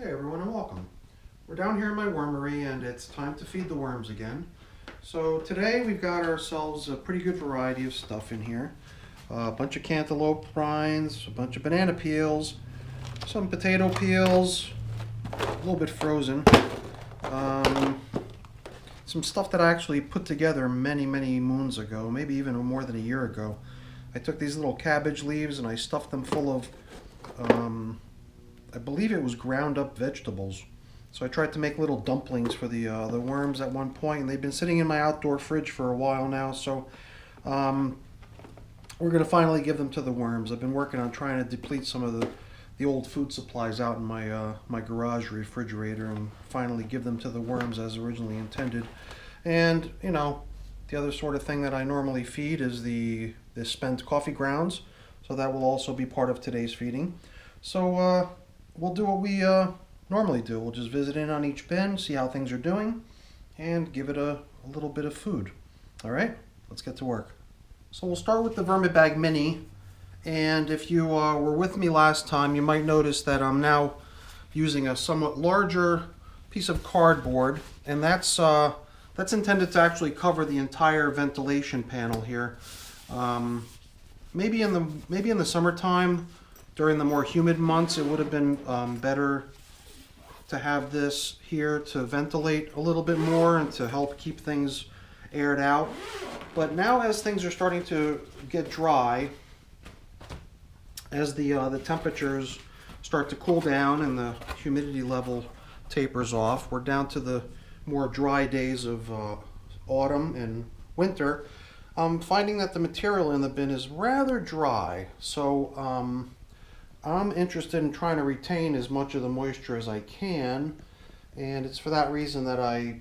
Hey everyone and welcome. We're down here in my wormery and it's time to feed the worms again. So today we've got ourselves a pretty good variety of stuff in here. A bunch of cantaloupe rinds, a bunch of banana peels, some potato peels, a little bit frozen. Some stuff that I actually put together many moons ago, maybe even more than a year ago. I took these little cabbage leaves and I stuffed them full of I believe it was ground up vegetables. So I tried to make little dumplings for the worms at one point, and they've been sitting in my outdoor fridge for a while now. So we're going to finally give them to the worms. I've been working on trying to deplete some of the old food supplies out in my my garage refrigerator, and finally give them to the worms as originally intended. And you know, the other sort of thing that I normally feed is the spent coffee grounds. So that will also be part of today's feeding. So we'll do what we normally do. We'll just visit in on each bin, see how things are doing, and give it a little bit of food. All right, let's get to work. So we'll start with the VermiBag Mini. And if you were with me last time, you might notice that I'm now using a somewhat larger piece of cardboard, and that's intended to actually cover the entire ventilation panel here. Maybe in the summertime, during the more humid months, it would have been better to have this here to ventilate a little bit more and to help keep things aired out. But now, as things are starting to get dry, as the temperatures start to cool down and the humidity level tapers off, we're down to the more dry days of autumn and winter. I'm finding that the material in the bin is rather dry, so I'm interested in trying to retain as much of the moisture as I can, and it's for that reason that I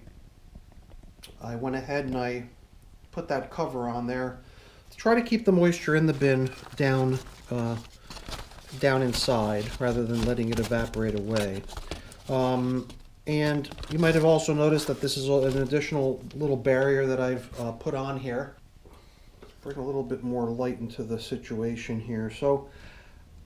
went ahead and I put that cover on there to try to keep the moisture in the bin down inside rather than letting it evaporate away. And you might have also noticed that this is an additional little barrier that I've put on here. Bring a little bit more light into the situation here. So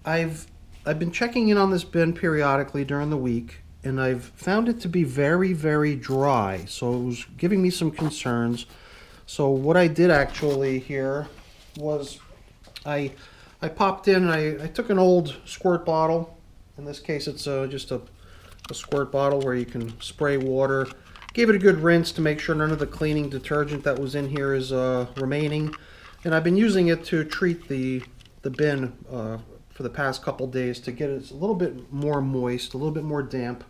I've been checking in on this bin periodically during the week, and I've found it to be very dry. So it was giving me some concerns. So what I did actually here was I popped in and I took an old squirt bottle. In this case, it's just a squirt bottle where you can spray water. Gave it a good rinse to make sure none of the cleaning detergent that was in here is remaining. And I've been using it to treat the bin for the past couple days to get it a little bit more moist, a little bit more damp.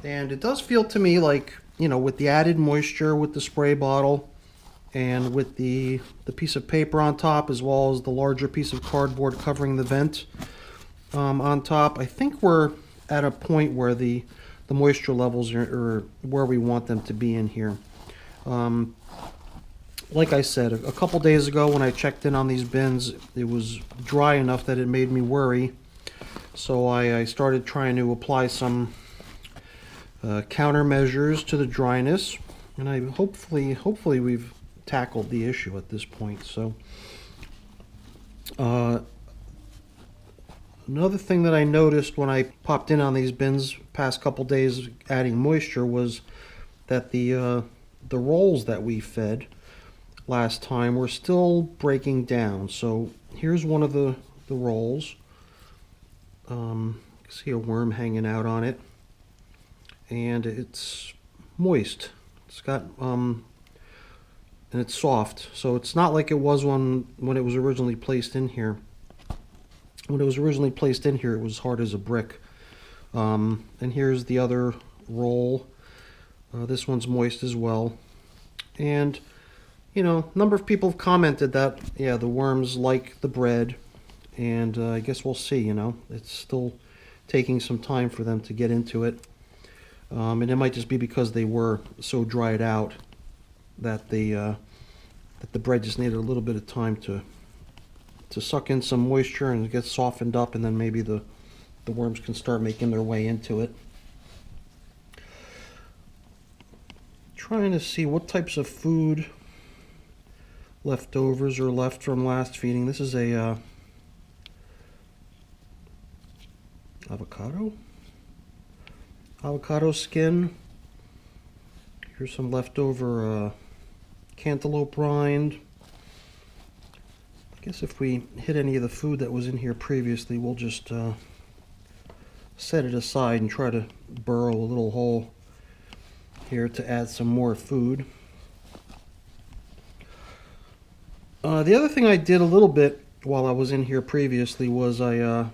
And it does feel to me like, you know, with the added moisture with the spray bottle and with the piece of paper on top, as well as the larger piece of cardboard covering the vent on top, I think we're at a point where the moisture levels are where we want them to be in here. Like I said, a couple days ago when I checked in on these bins, it was dry enough that it made me worry. So I started trying to apply some countermeasures to the dryness, and hopefully we've tackled the issue at this point. So another thing that I noticed when I popped in on these bins past couple days adding moisture was that the rolls that we fed last time were still breaking down. So here's one of the rolls. You can see a worm hanging out on it, and it's moist. It's got and it's soft, so it's not like it was when it was originally placed in here. When it was originally placed in here, it was hard as a brick. And here's the other roll. This one's moist as well. And you know, a number of people have commented that, yeah, the worms like the bread, and I guess we'll see, you know. It's still taking some time for them to get into it. And it might just be because they were so dried out that the bread just needed a little bit of time to suck in some moisture and get softened up, and then maybe the worms can start making their way into it. Trying to see what types of food leftovers are left from last feeding. This is a avocado. avocado skin. Here's some leftover cantaloupe rind. I guess if we hit any of the food that was in here previously, we'll just set it aside and try to burrow a little hole here to add some more food. The other thing I did a little bit while I was in here previously was I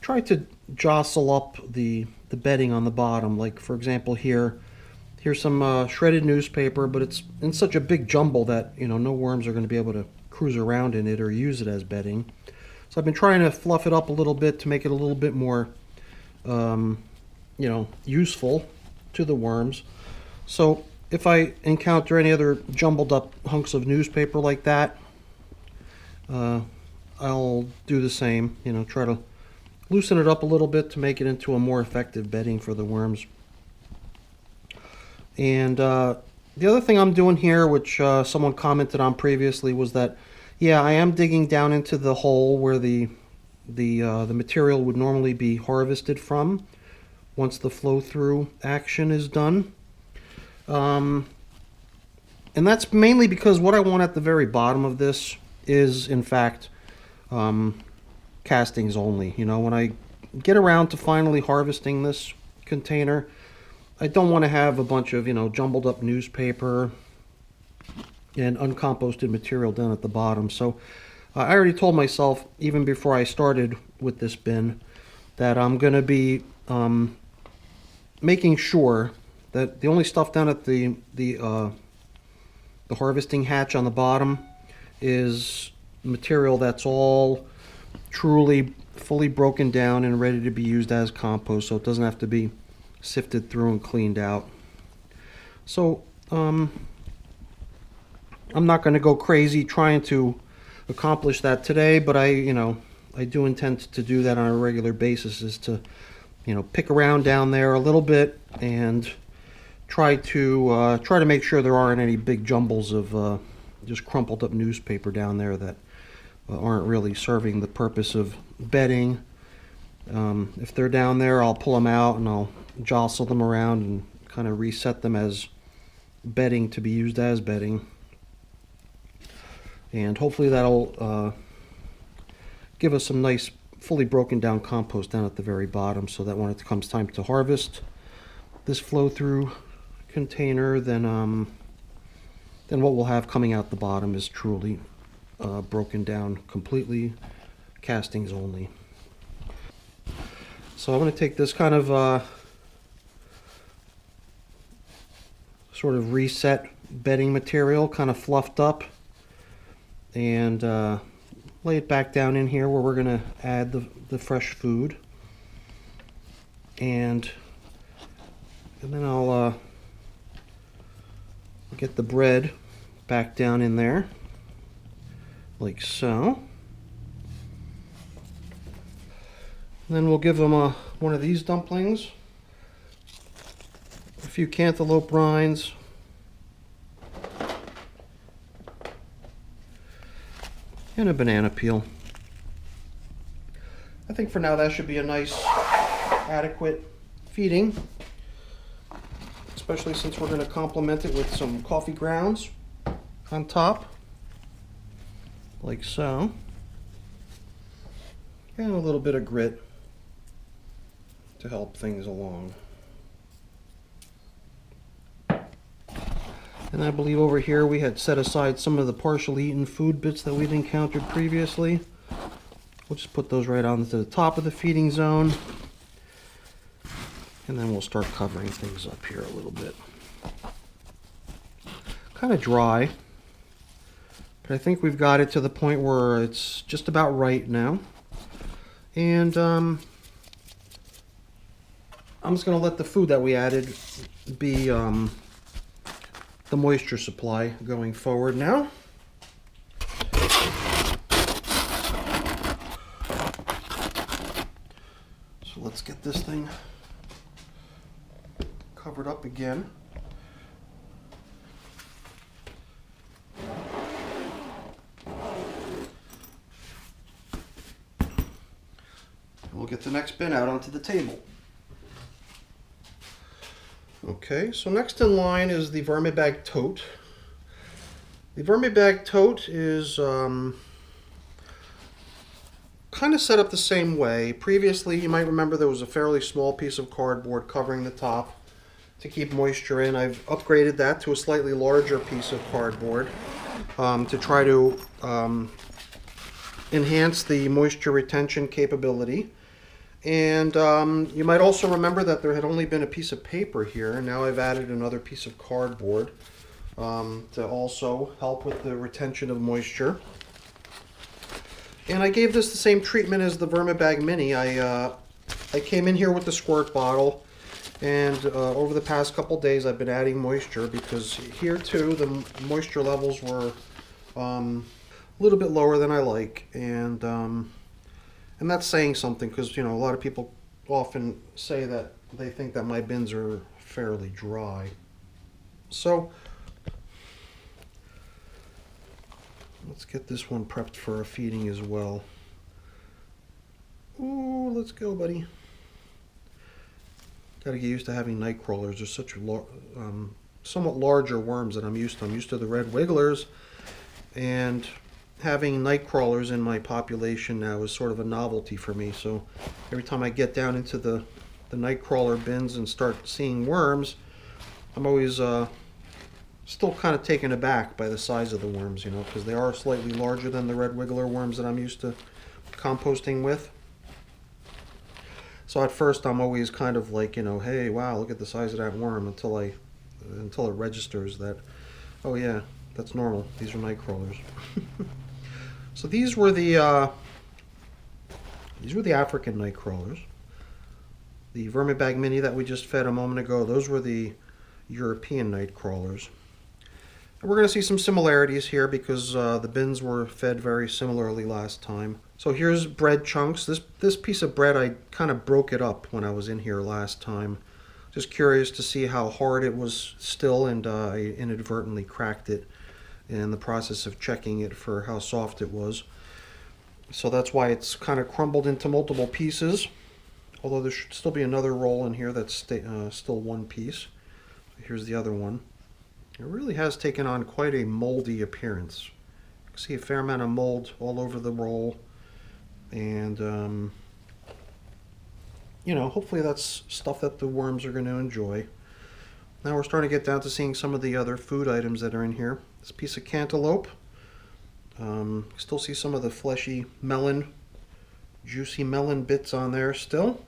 tried to jostle up the bedding on the bottom. Like, for example, here's some shredded newspaper, but it's in such a big jumble that, you know, no worms are going to be able to cruise around in it or use it as bedding. So I've been trying to fluff it up a little bit to make it a little bit more, you know, useful to the worms. So if I encounter any other jumbled up hunks of newspaper like that, I'll do the same, you know, try to loosen it up a little bit to make it into a more effective bedding for the worms. And the other thing I'm doing here, which someone commented on previously, was that, yeah, I am digging down into the hole where the material would normally be harvested from once the flow-through action is done. And that's mainly because what I want at the very bottom of this is, in fact, castings only. You know, when I get around to finally harvesting this container, I don't want to have a bunch of, you know, jumbled up newspaper and uncomposted material down at the bottom. So I already told myself, even before I started with this bin, that I'm going to be making sure that the only stuff down at the harvesting hatch on the bottom is material that's all truly fully broken down and ready to be used as compost, so it doesn't have to be sifted through and cleaned out. So I'm not going to go crazy trying to accomplish that today, but I do intend to do that on a regular basis, is to, you know, pick around down there a little bit and try to make sure there aren't any big jumbles of just crumpled up newspaper down there that aren't really serving the purpose of bedding. If they're down there, I'll pull them out and I'll jostle them around and kind of reset them as bedding to be used as bedding. And hopefully that'll give us some nice fully broken down compost down at the very bottom, so that when it comes time to harvest this flow through container, then what we'll have coming out the bottom is truly broken down completely, castings only. So I'm going to take this kind of sort of reset bedding material, kind of fluffed up, and lay it back down in here where we're going to add the fresh food. And then I'll get the bread back down in there, like so. And then we'll give them one of these dumplings, a few cantaloupe rinds, and a banana peel. I think for now that should be a nice, adequate feeding, especially since we're going to complement it with some coffee grounds on top, like so, and a little bit of grit to help things along. And I believe over here we had set aside some of the partially eaten food bits that we'd encountered previously. We'll just put those right onto the top of the feeding zone, and then we'll start covering things up here a little bit. Kind of dry, but I think we've got it to the point where it's just about right now. And I'm just going to let the food that we added be the moisture supply going forward now. So let's get this thing covered up again. We'll get the next bin out onto the table. Okay, so next in line is the VermiBag tote. The VermiBag tote is kind of set up the same way. Previously, you might remember there was a fairly small piece of cardboard covering the top to keep moisture in. I've upgraded that to a slightly larger piece of cardboard to try to enhance the moisture retention capability. And you might also remember that there had only been a piece of paper here, and now I've added another piece of cardboard to also help with the retention of moisture. And I gave this the same treatment as the VermiBag Mini. I came in here with the squirt bottle, and over the past couple days I've been adding moisture because here too the moisture levels were a little bit lower than I like, and that's saying something because, you know, a lot of people often say that they think that my bins are fairly dry. So let's get this one prepped for a feeding as well. Ooh, let's go, buddy. Got to get used to having night crawlers. They're such somewhat larger worms than I'm used to. I'm used to the red wigglers, and having night crawlers in my population now is sort of a novelty for me. So every time I get down into the night crawler bins and start seeing worms, I'm always still kind of taken aback by the size of the worms, you know, because they are slightly larger than the red wiggler worms that I'm used to composting with. So at first I'm always kind of like, you know, hey, wow, look at the size of that worm, until it registers that, oh yeah, that's normal. These are night crawlers. So these were the African night crawlers. The VermiBag Mini that we just fed a moment ago, those were the European night crawlers. And we're going to see some similarities here because the bins were fed very similarly last time. So here's bread chunks. This piece of bread, I kind of broke it up when I was in here last time. Just curious to see how hard it was still, and I inadvertently cracked it in the process of checking it for how soft it was. So that's why it's kind of crumbled into multiple pieces, although there should still be another roll in here that's still one piece. Here's the other one. It really has taken on quite a moldy appearance. You can see a fair amount of mold all over the roll, and you know, hopefully that's stuff that the worms are going to enjoy. Now we're starting to get down to seeing some of the other food items that are in here. This piece of cantaloupe. Still see some of the fleshy melon, juicy melon bits on there still.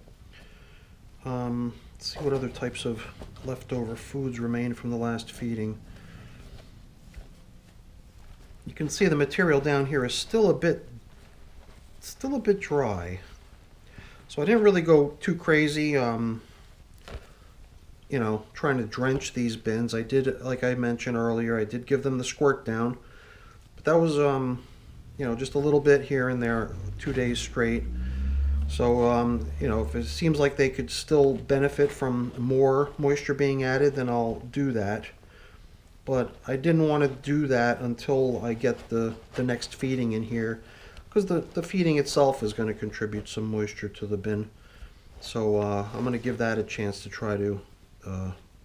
Let's see what other types of leftover foods remain from the last feeding. You can see the material down here is still a bit dry. So I didn't really go too crazy, you know, trying to drench these bins. I did, like I mentioned earlier, I did give them the squirt down, but that was, you know, just a little bit here and there, 2 days straight. So, you know, if it seems like they could still benefit from more moisture being added, then I'll do that. But I didn't want to do that until I get the next feeding in here, because the feeding itself is going to contribute some moisture to the bin. So I'm going to give that a chance to try to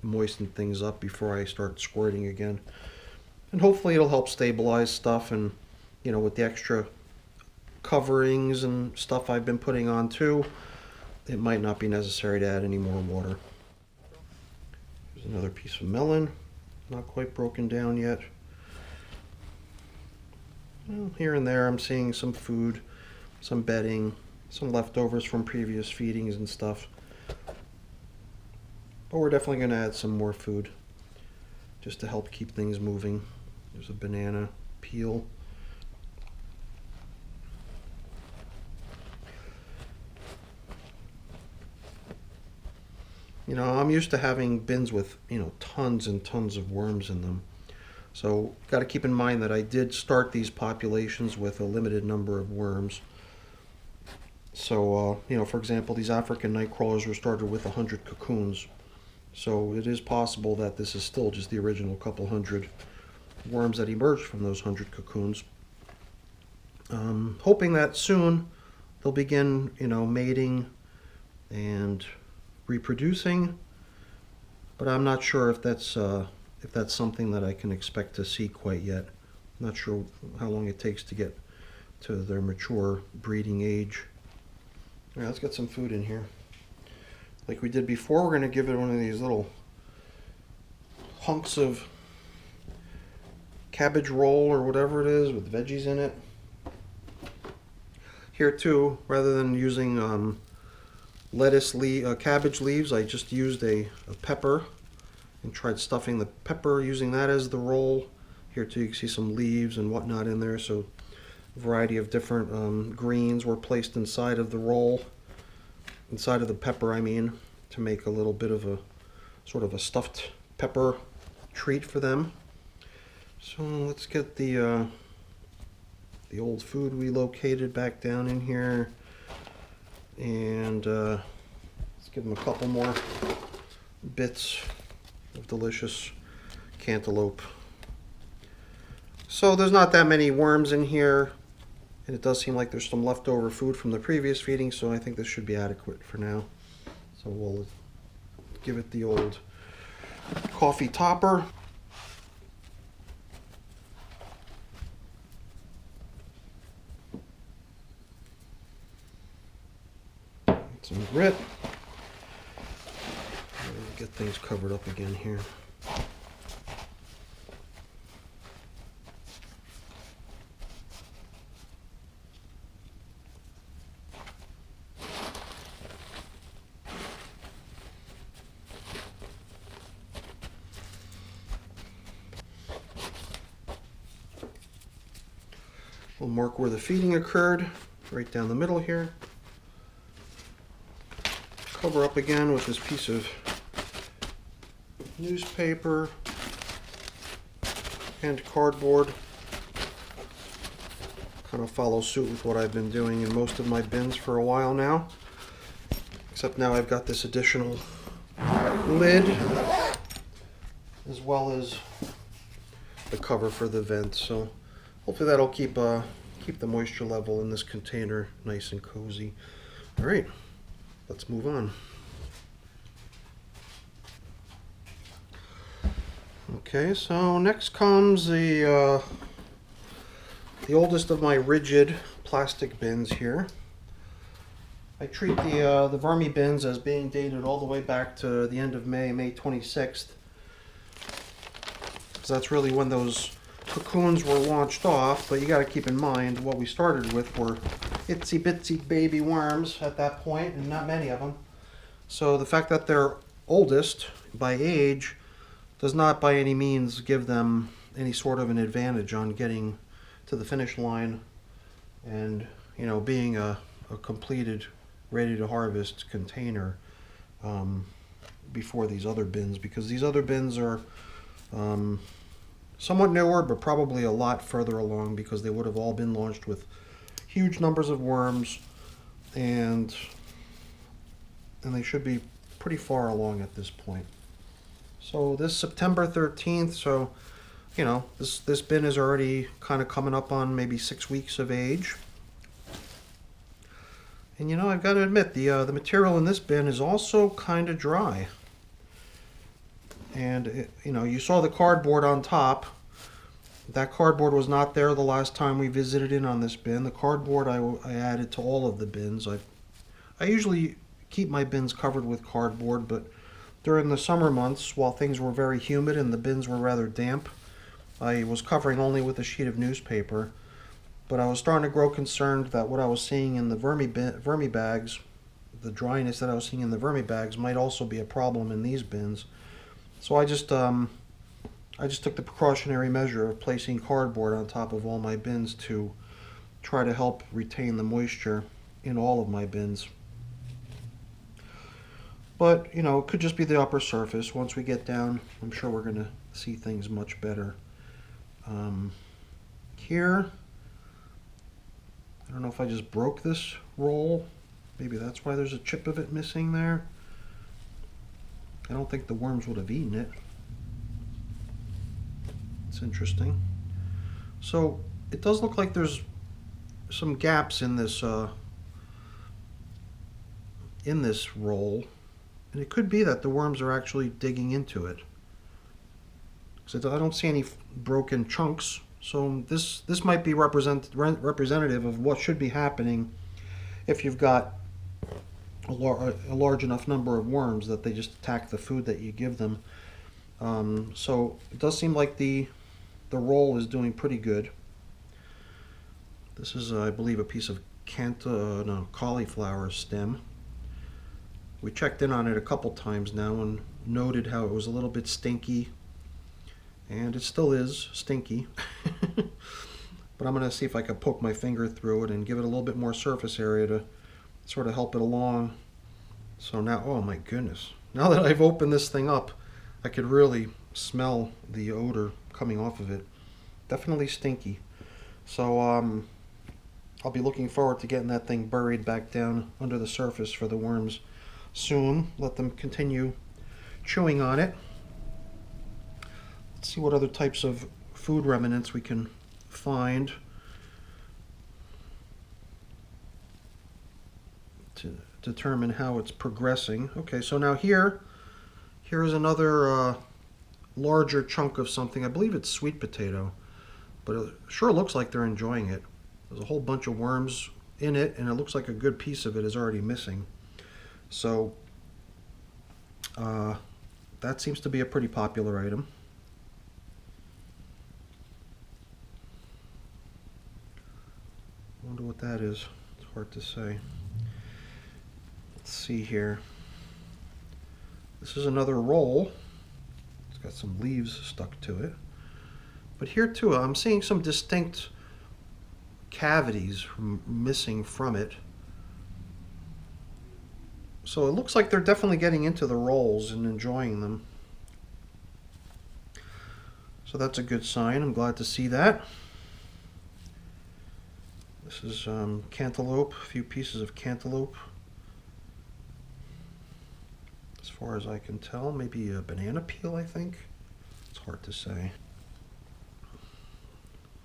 moisten things up before I start squirting again. And hopefully it'll help stabilize stuff, and, you know, with the extra coverings and stuff I've been putting on too, it might not be necessary to add any more water. Here's another piece of melon, not quite broken down yet. Well, here and there I'm seeing some food, some bedding, some leftovers from previous feedings and stuff. But we're definitely going to add some more food just to help keep things moving. There's a banana peel. You know, I'm used to having bins with, you know, tons and tons of worms in them. So got to keep in mind that I did start these populations with a limited number of worms. So, you know, for example, these African night crawlers were started with 100 cocoons. So it is possible that this is still just the original couple hundred worms that emerged from those 100 cocoons. Hoping that soon they'll begin, you know, mating and reproducing, but I'm not sure if that's something that I can expect to see quite yet. I'm not sure how long it takes to get to their mature breeding age. All right, let's get some food in here. Like we did before, we're going to give it one of these little hunks of cabbage roll or whatever it is with veggies in it. Here too, rather than using cabbage leaves, I just used a pepper and tried stuffing the pepper, using that as the roll. Here too you can see some leaves and whatnot in there, so a variety of different greens were placed inside of the roll, inside of the pepper I mean, to make a little bit of a sort of a stuffed pepper treat for them. So let's get the old food we located back down in here, and let's give them a couple more bits of delicious cantaloupe. So there's not that many worms in here, and it does seem like there's some leftover food from the previous feeding, so I think this should be adequate for now. So we'll give it the old coffee topper. Some grit. Get things covered up again here. We'll mark where the feeding occurred, right down the middle here. Cover up again with this piece of newspaper and cardboard. Kind of follow suit with what I've been doing in most of my bins for a while now, except now I've got this additional lid as well as the cover for the vent, so hopefully that'll keep the moisture level in this container nice and cozy. All right, let's move on. Okay, so next comes the oldest of my rigid plastic bins here. I treat the Vermi bins as being dated all the way back to the end of May 26th. Because that's really when those cocoons were launched off, but you got to keep in mind what we started with were itsy bitsy baby worms at that point, and not many of them. So the fact that they're oldest by age does not by any means give them any sort of an advantage on getting to the finish line and, you know, being a completed, ready to harvest container before these other bins, because these other bins are somewhat newer, but probably a lot further along, because they would have all been launched with huge numbers of worms, and they should be pretty far along at this point. So this September 13th, so you know, this bin is already kind of coming up on maybe 6 weeks of age. And you know, I've got to admit, the material in this bin is also kind of dry. And you know, you saw the cardboard on top. That cardboard was not there the last time we visited in on this bin. The cardboard I added to all of the bins. I usually keep my bins covered with cardboard, but during the summer months, while things were very humid and the bins were rather damp, I was covering only with a sheet of newspaper. But I was starting to grow concerned that what I was seeing in the VermiBags, the dryness that I was seeing in the VermiBags, might also be a problem in these bins. So I just took the precautionary measure of placing cardboard on top of all my bins to try to help retain the moisture in all of my bins. But, you know, it could just be the upper surface. Once we get down, I'm sure we're going to see things much better. Here, I don't know if I just broke this roll. Maybe that's why there's a chip of it missing there. I don't think the worms would have eaten it. It's interesting. So it does look like there's some gaps in this roll, And it could be that the worms are actually digging into it. So I don't see any broken chunks. So this might be representative of what should be happening if you've got a large enough number of worms that they just attack the food that you give them. So it does seem like the roll is doing pretty good. This is, I believe, a piece of cauliflower stem. We checked in on it a couple times now and noted how it was a little bit stinky. And it still is stinky. But I'm going to see if I can poke my finger through it and give it a little bit more surface area to sort of help it along. So now, oh my goodness. Now that I've opened this thing up, I could really smell the odor coming off of it. Definitely stinky. So I'll be looking forward to getting that thing buried back down under the surface for the worms soon. Let them continue chewing on it. Let's see what other types of food remnants we can find to determine how it's progressing. Okay, so now here is another larger chunk of something. I believe it's sweet potato, but it sure looks like they're enjoying it. There's a whole bunch of worms in it, and it looks like a good piece of it is already missing. So that seems to be a pretty popular item. I wonder what that is. It's hard to say. Let's see here. This is another roll. It's got some leaves stuck to it. But here too, I'm seeing some distinct cavities missing from it. So it looks like they're definitely getting into the rolls and enjoying them. So that's a good sign. I'm glad to see that. This is cantaloupe, a few pieces of cantaloupe. As far as I can tell, maybe a banana peel, I think. It's hard to say.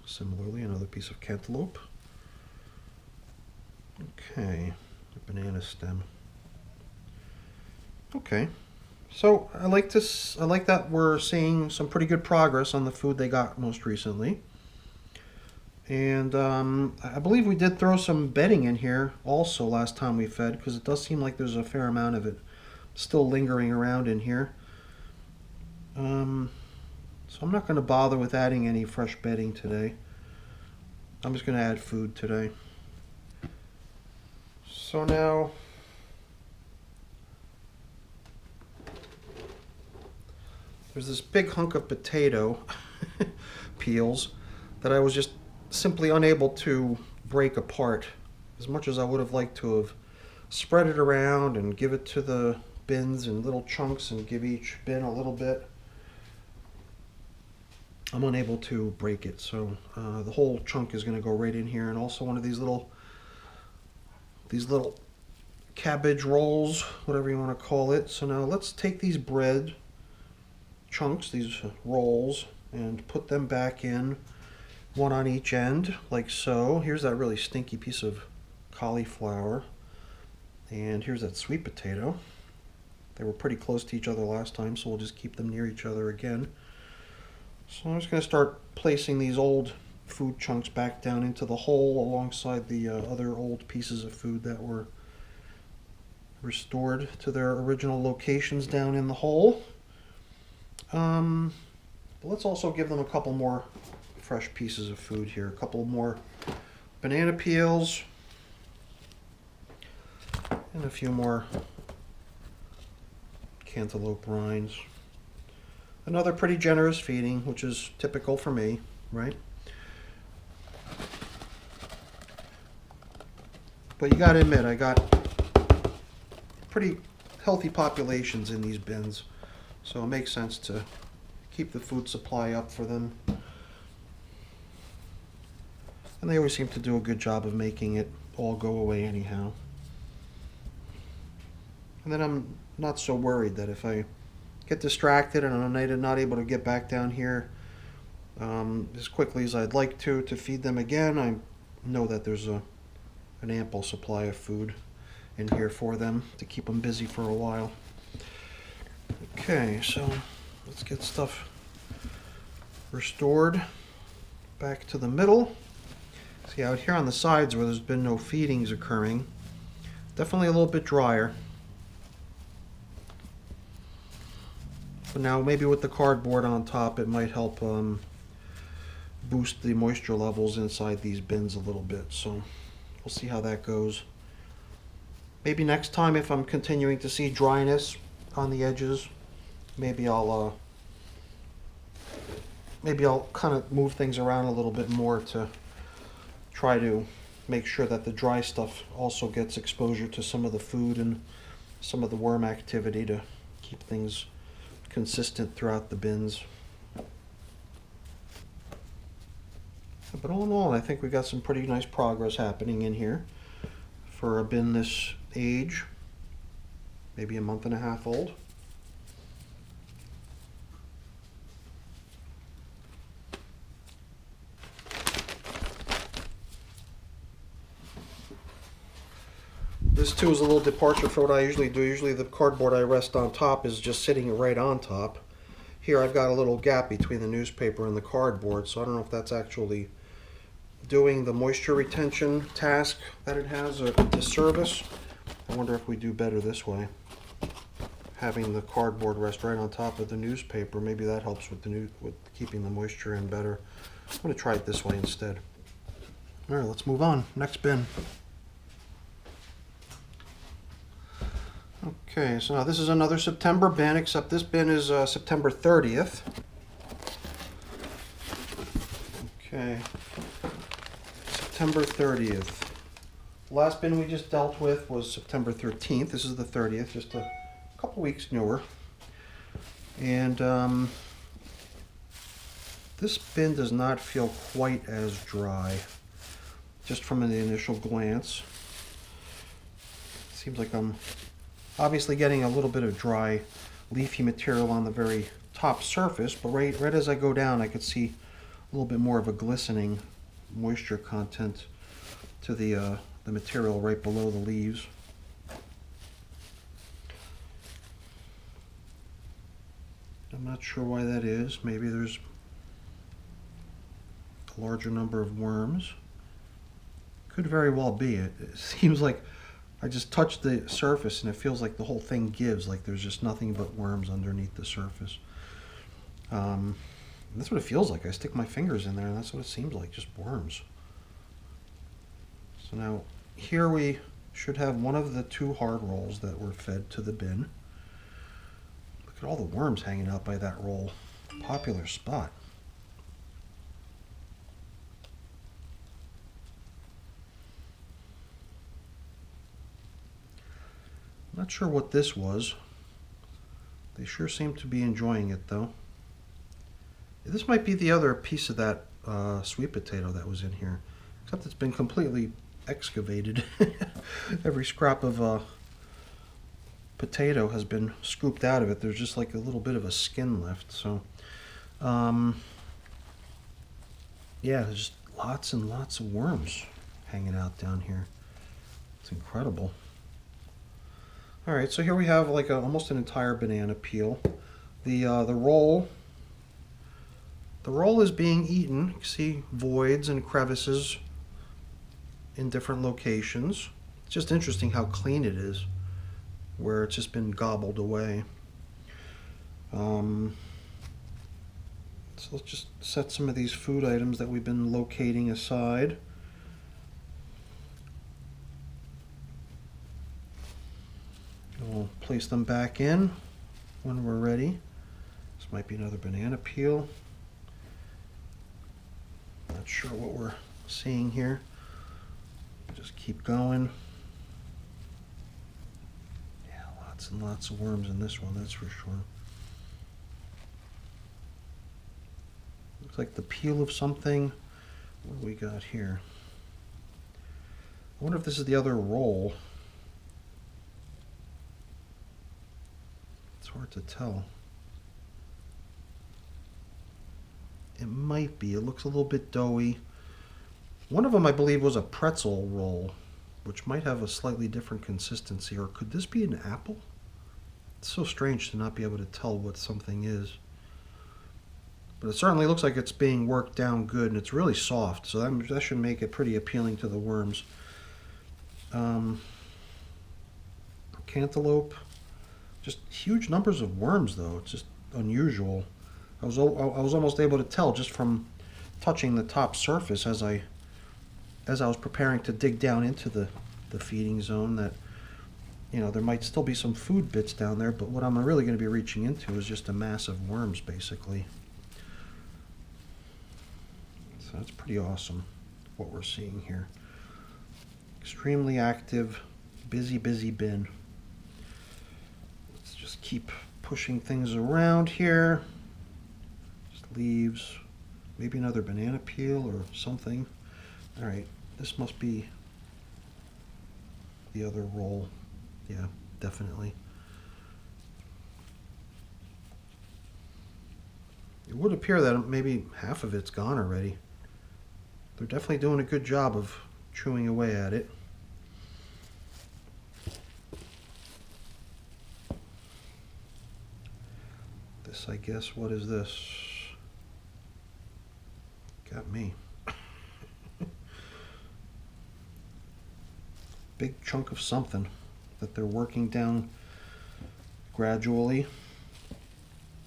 Similarly, another piece of cantaloupe. Okay, a banana stem. Okay, so I like that we're seeing some pretty good progress on the food they got most recently. And I believe we did throw some bedding in here also last time we fed, because it does seem like there's a fair amount of it still lingering around in here. So I'm not going to bother with adding any fresh bedding today. I'm just going to add food today. So now there's this big hunk of potato peels that I was just simply unable to break apart. As much as I would have liked to have spread it around and give it to the bins in little chunks and give each bin a little bit, I'm unable to break it. So the whole chunk is going to go right in here, and also one of these little cabbage rolls, whatever you want to call it. So now let's take these bread chunks, these rolls, and put them back in, one on each end, like so. Here's that really stinky piece of cauliflower, and here's that sweet potato. They were pretty close to each other last time, so we'll just keep them near each other again. So I'm just going to start placing these old food chunks back down into the hole alongside the other old pieces of food that were restored to their original locations down in the hole. But let's also give them a couple more fresh pieces of food here. A couple more banana peels and a few more cantaloupe rinds. Another pretty generous feeding, which is typical for me, right? But you got to admit, I got pretty healthy populations in these bins, so it makes sense to keep the food supply up for them. And they always seem to do a good job of making it all go away anyhow. And then I'm not so worried that if I get distracted and I'm not able to get back down here as quickly as I'd like to feed them again, I know that there's an ample supply of food in here for them to keep them busy for a while. Okay, so let's get stuff restored back to the middle. See, out here on the sides where there's been no feedings occurring, definitely a little bit drier. But now maybe with the cardboard on top, it might help boost the moisture levels inside these bins a little bit. So we'll see how that goes. Maybe next time, if I'm continuing to see dryness on the edges, maybe I'll kind of move things around a little bit more to try to make sure that the dry stuff also gets exposure to some of the food and some of the worm activity to keep things consistent throughout the bins. But all in all, I think we got some pretty nice progress happening in here for a bin this age, maybe a month and a half old. This too is a little departure for what I usually do. Usually the cardboard I rest on top is just sitting right on top. Here I've got a little gap between the newspaper and the cardboard, so I don't know if that's actually doing the moisture retention task that it has a disservice. I wonder if we do better this way. Having the cardboard rest right on top of the newspaper, maybe that helps with with keeping the moisture in better. I'm going to try it this way instead. All right, let's move on. Next bin. Okay, so now this is another September bin, except this bin is September 30th. Okay, September 30th. Last bin we just dealt with was September 13th. This is the 30th, just a couple weeks newer. And this bin does not feel quite as dry, just from the initial glance. Seems like I'm obviously getting a little bit of dry leafy material on the very top surface, but right as I go down I could see a little bit more of a glistening moisture content to the material right below the leaves. I'm not sure why that is. Maybe there's a larger number of worms. Could very well be. It seems like I just touched the surface and it feels like the whole thing gives, like there's just nothing but worms underneath the surface. That's what it feels like. I stick my fingers in there and that's what it seems like, just worms. So now here we should have one of the two hard rolls that were fed to the bin. Look at all the worms hanging out by that roll. Popular spot. Not sure what this was. They sure seem to be enjoying it though. This might be the other piece of that sweet potato that was in here, except it's been completely excavated. Every scrap of potato has been scooped out of it. There's just like a little bit of a skin left. So yeah, there's just lots and lots of worms hanging out down here. It's incredible. All right, so here we have like almost an entire banana peel. The roll is being eaten. You can see voids and crevices in different locations. It's just interesting how clean it is, where it's just been gobbled away. So let's just set some of these food items that we've been locating aside. We'll place them back in when we're ready. This might be another banana peel. Not sure what we're seeing here. Just keep going. Yeah, lots and lots of worms in this one, that's for sure. Looks like the peel of something. What do we got here? I wonder if this is the other roll. Hard to tell. It might be. It looks a little bit doughy. One of them I believe was a pretzel roll, which might have a slightly different consistency. Or could this be an apple? It's so strange to not be able to tell what something is. But it certainly looks like it's being worked down good, and it's really soft, so that should make it pretty appealing to the worms. Cantaloupe, just huge numbers of worms though. It's just unusual. I was almost able to tell just from touching the top surface as I was preparing to dig down into the feeding zone that, you know, there might still be some food bits down there, but what I'm really going to be reaching into is just a mass of worms basically. So that's pretty awesome what we're seeing here. Extremely active, busy bin. Let's just keep pushing things around here. Just leaves, maybe another banana peel or something. All right, this must be the other roll. Yeah, definitely. It would appear that maybe half of it's gone already. They're definitely doing a good job of chewing away at it. This, I guess, what is this? Got me. Big chunk of something that they're working down gradually.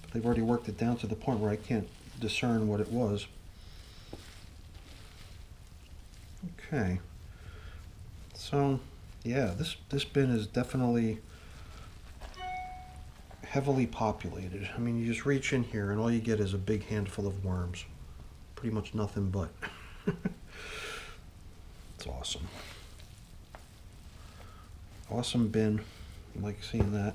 But they've already worked it down to the point where I can't discern what it was. Okay. So, yeah, this bin is definitely heavily populated. I mean, you just reach in here and all you get is a big handful of worms. Pretty much nothing but. It's awesome. Awesome bin. I like seeing that.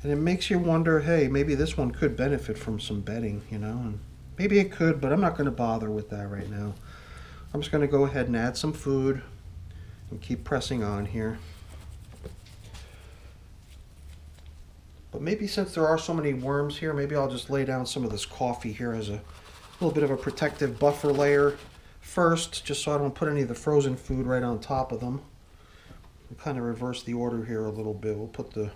And it makes you wonder, hey, maybe this one could benefit from some bedding, you know? And maybe it could, but I'm not going to bother with that right now. I'm just going to go ahead and add some food and keep pressing on here. But maybe since there are so many worms here, maybe I'll just lay down some of this coffee here as a little bit of a protective buffer layer first, just so I don't put any of the frozen food right on top of them. We'll kind of reverse the order here a little bit. We'll put the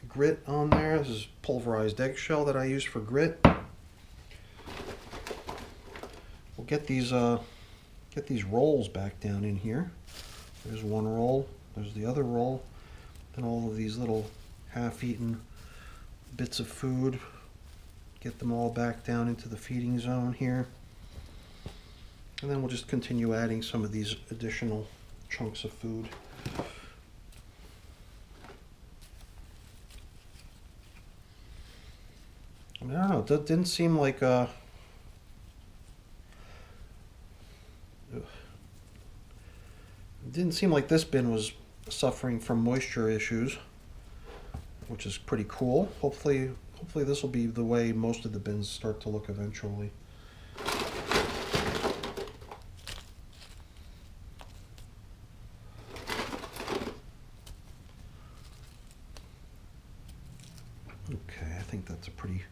grit on there. This is pulverized eggshell that I use for grit. We'll get these rolls back down in here. There's one roll. There's the other roll. And all of these little half-eaten bits of food. Get them all back down into the feeding zone here. And then we'll just continue adding some of these additional chunks of food. I mean, I don't know, it didn't seem like it didn't seem like this bin was suffering from moisture issues, which is pretty cool. Hopefully this will be the way most of the bins start to look eventually. Okay, I think that's a pretty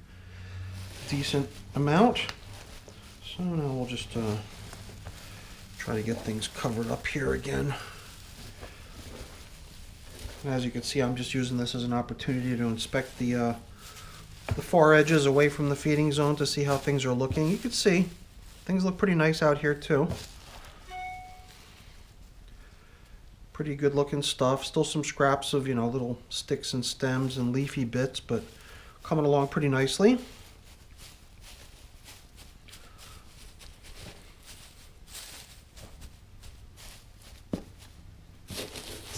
decent amount. So now we'll just try to get things covered up here again. And as you can see, I'm just using this as an opportunity to inspect the far edges away from the feeding zone to see how things are looking. You can see things look pretty nice out here too. Pretty good looking stuff. Still some scraps of, you know, little sticks and stems and leafy bits, but coming along pretty nicely.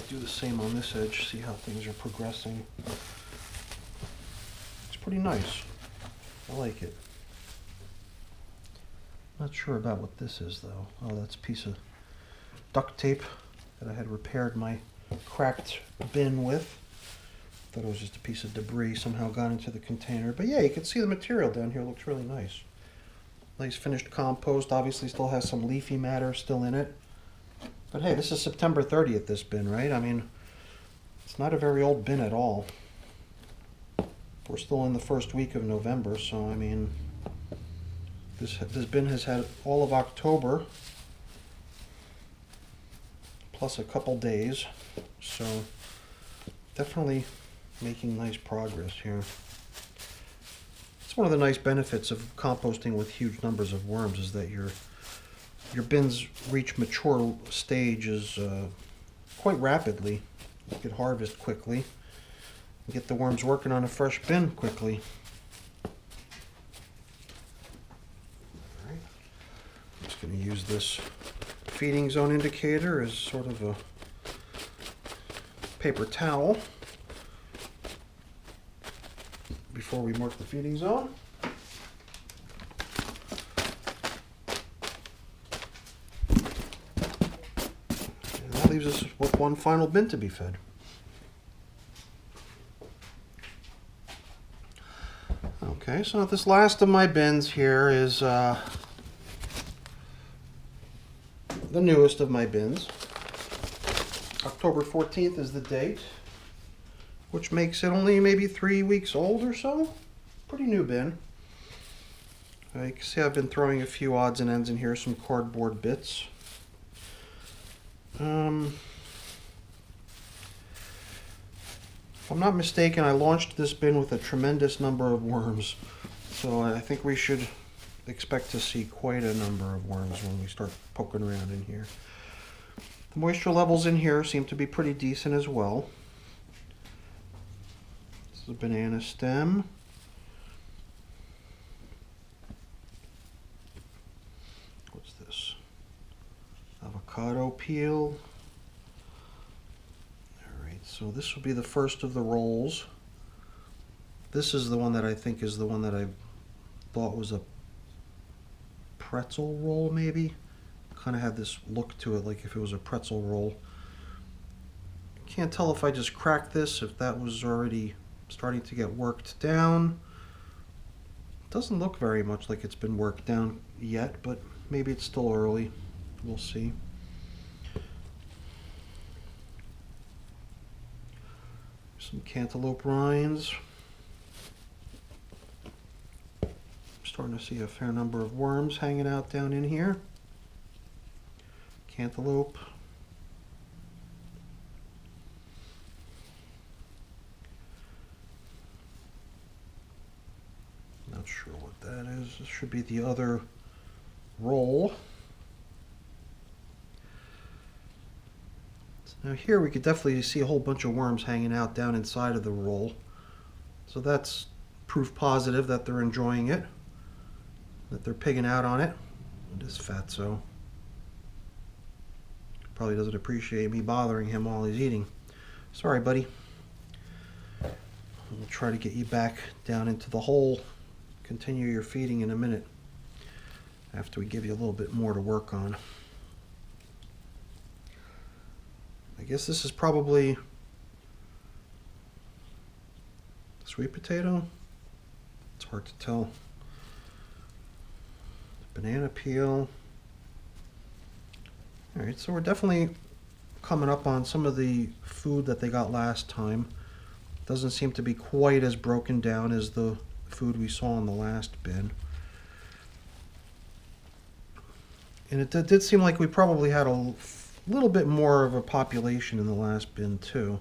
Do the same on this edge, see how things are progressing. It's pretty nice. I like it. Not sure about what this is though. Oh, that's a piece of duct tape that I had repaired my cracked bin with. Thought it was just a piece of debris somehow got into the container. But yeah, you can see the material down here looks really nice. Nice finished compost. Obviously still has some leafy matter still in it. But hey, this is September 30th, this bin, right? I mean, it's not a very old bin at all. We're still in the first week of November, so I mean, this bin has had all of October. plus a couple days. So definitely making nice progress here. It's one of the nice benefits of composting with huge numbers of worms is that your bins reach mature stages quite rapidly. You can harvest quickly and get the worms working on a fresh bin quickly. All right. I'm just going to use this feeding zone indicator as sort of a paper towel before we mark the feeding zone. And that leaves us with one final bin to be fed. Okay, so this last of my bins here is the newest of my bins. October 14th is the date, which makes it only maybe 3 weeks old or so. Pretty new bin. You can see I've been throwing a few odds and ends in here, some cardboard bits. If I'm not mistaken, I launched this bin with a tremendous number of worms, so I think we should expect to see quite a number of worms when we start poking around in here. The moisture levels in here seem to be pretty decent as well. This is a banana stem. What's this? Avocado peel. Alright, so this will be the first of the rolls. This is the one that I think is the one that I thought was a pretzel roll, maybe. Kind of had this look to it like if it was a pretzel roll. Can't tell if I just cracked this, if that was already starting to get worked down. Doesn't look very much like it's been worked down yet, but maybe it's still early. We'll see. Some cantaloupe rinds. Starting to see a fair number of worms hanging out down in here. Cantaloupe. Not sure what that is. This should be the other roll. So now here we could definitely see a whole bunch of worms hanging out down inside of the roll. So that's proof positive that they're enjoying it, that they're pigging out on it. It is fatso. Probably doesn't appreciate me bothering him while he's eating. Sorry, buddy. We'll try to get you back down into the hole. Continue your feeding in a minute after we give you a little bit more to work on. I guess this is probably sweet potato. It's hard to tell. Banana peel. Alright, so we're definitely coming up on some of the food that they got last time. Doesn't seem to be quite as broken down as the food we saw in the last bin. And it did seem like we probably had a little bit more of a population in the last bin too.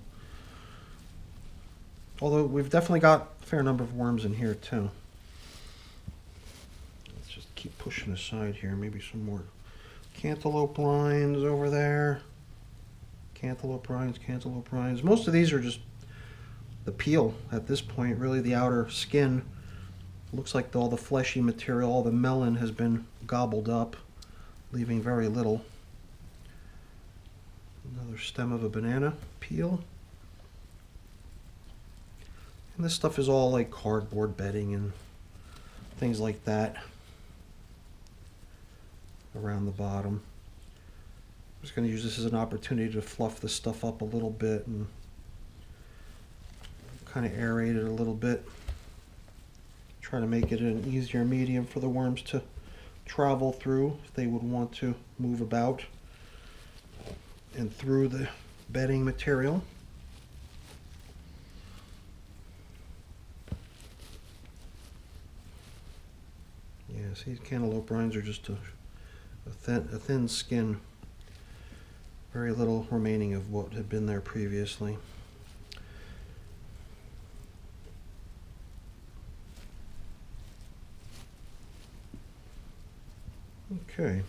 Although we've definitely got a fair number of worms in here too. Let's just keep pushing aside here, maybe some more cantaloupe rinds over there. Cantaloupe rinds, cantaloupe rinds. Most of these are just the peel at this point, really the outer skin. Looks like all the fleshy material, all the melon has been gobbled up, leaving very little. Another stem of a banana peel. And this stuff is all like cardboard bedding and things like that around the bottom. I'm just going to use this as an opportunity to fluff this stuff up a little bit and kind of aerate it a little bit. Try to make it an easier medium for the worms to travel through if they would want to move about and through the bedding material. Yeah, see, cantaloupe rinds are just a thin skin Very little remaining of what had been there previously. Okay.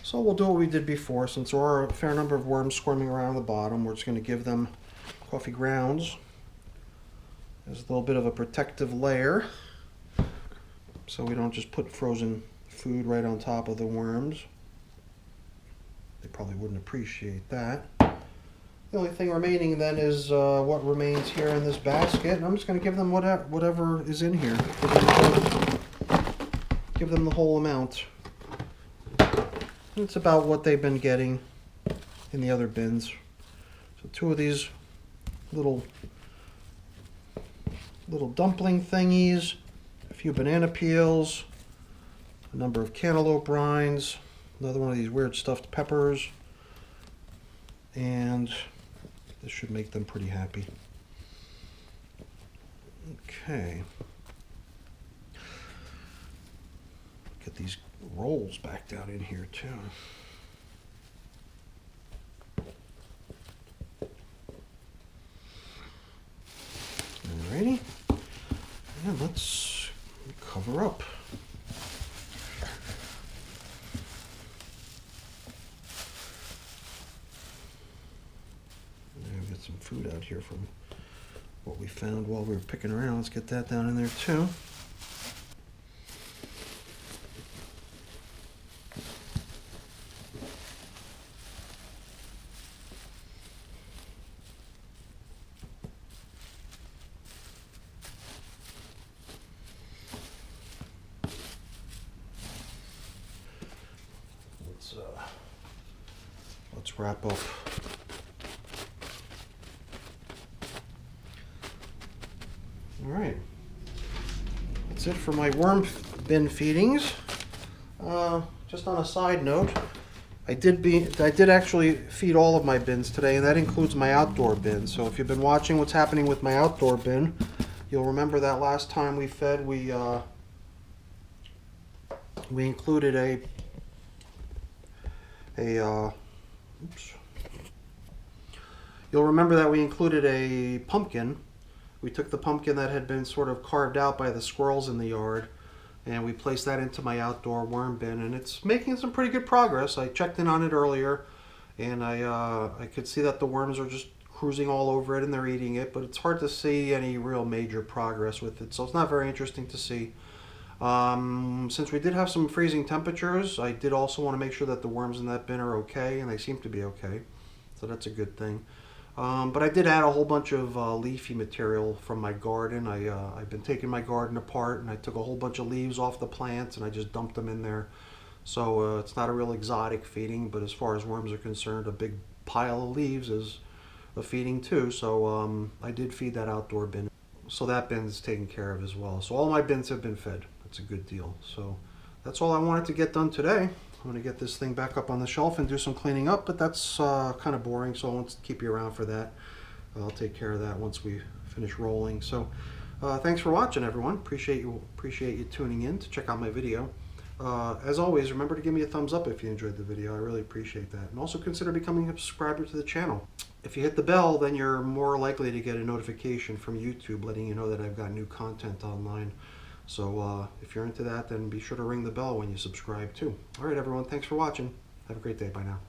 So we'll do what we did before. Since there are a fair number of worms squirming around the bottom, we're just going to give them coffee grounds as a little bit of a protective layer, so we don't just put frozen food right on top of the worms. They probably wouldn't appreciate that. The only thing remaining then is what remains here in this basket, and I'm just going to give them whatever is in here. Give them the whole amount. It's about what they've been getting in the other bins. So 2 of these little dumpling thingies, a few banana peels, a number of cantaloupe rinds, another one of these weird stuffed peppers, and this should make them pretty happy. Okay. Get these rolls back down in here too. Alrighty, and let's cover up. Now get some food out here from what we found while we were picking around. Let's get that down in there too. Let's wrap up. All right, that's it for my worm bin feedings. Just on a side note, I did actually feed all of my bins today, and that includes my outdoor bin. So if you've been watching what's happening with my outdoor bin, you'll remember that last time we fed, we included oops. You'll remember that we included a pumpkin. We took the pumpkin that had been sort of carved out by the squirrels in the yard, and we placed that into my outdoor worm bin, and it's making some pretty good progress. I checked in on it earlier, and I could see that the worms are just cruising all over it and they're eating it, but it's hard to see any real major progress with it, so it's not very interesting to see. Since we did have some freezing temperatures, I did also want to make sure that the worms in that bin are okay, and they seem to be okay, so that's a good thing. But I did add a whole bunch of leafy material from my garden. I've been taking my garden apart, and I took a whole bunch of leaves off the plants and I just dumped them in there. So it's not a real exotic feeding, but as far as worms are concerned, a big pile of leaves is a feeding too. So I did feed that outdoor bin. So that bin is taken care of as well. So all my bins have been fed. That's a good deal. So that's all I wanted to get done today. I'm going to get this thing back up on the shelf and do some cleaning up, but that's kind of boring, so I won't keep you around for that. I'll take care of that once we finish rolling. So thanks for watching, everyone. Appreciate you tuning in to check out my video. As always, remember to give me a thumbs up if you enjoyed the video. I really appreciate that. And also consider becoming a subscriber to the channel. If you hit the bell, then you're more likely to get a notification from YouTube letting you know that I've got new content online. So if you're into that, then be sure to ring the bell when you subscribe too. All right, everyone, thanks for watching. Have a great day. Bye now.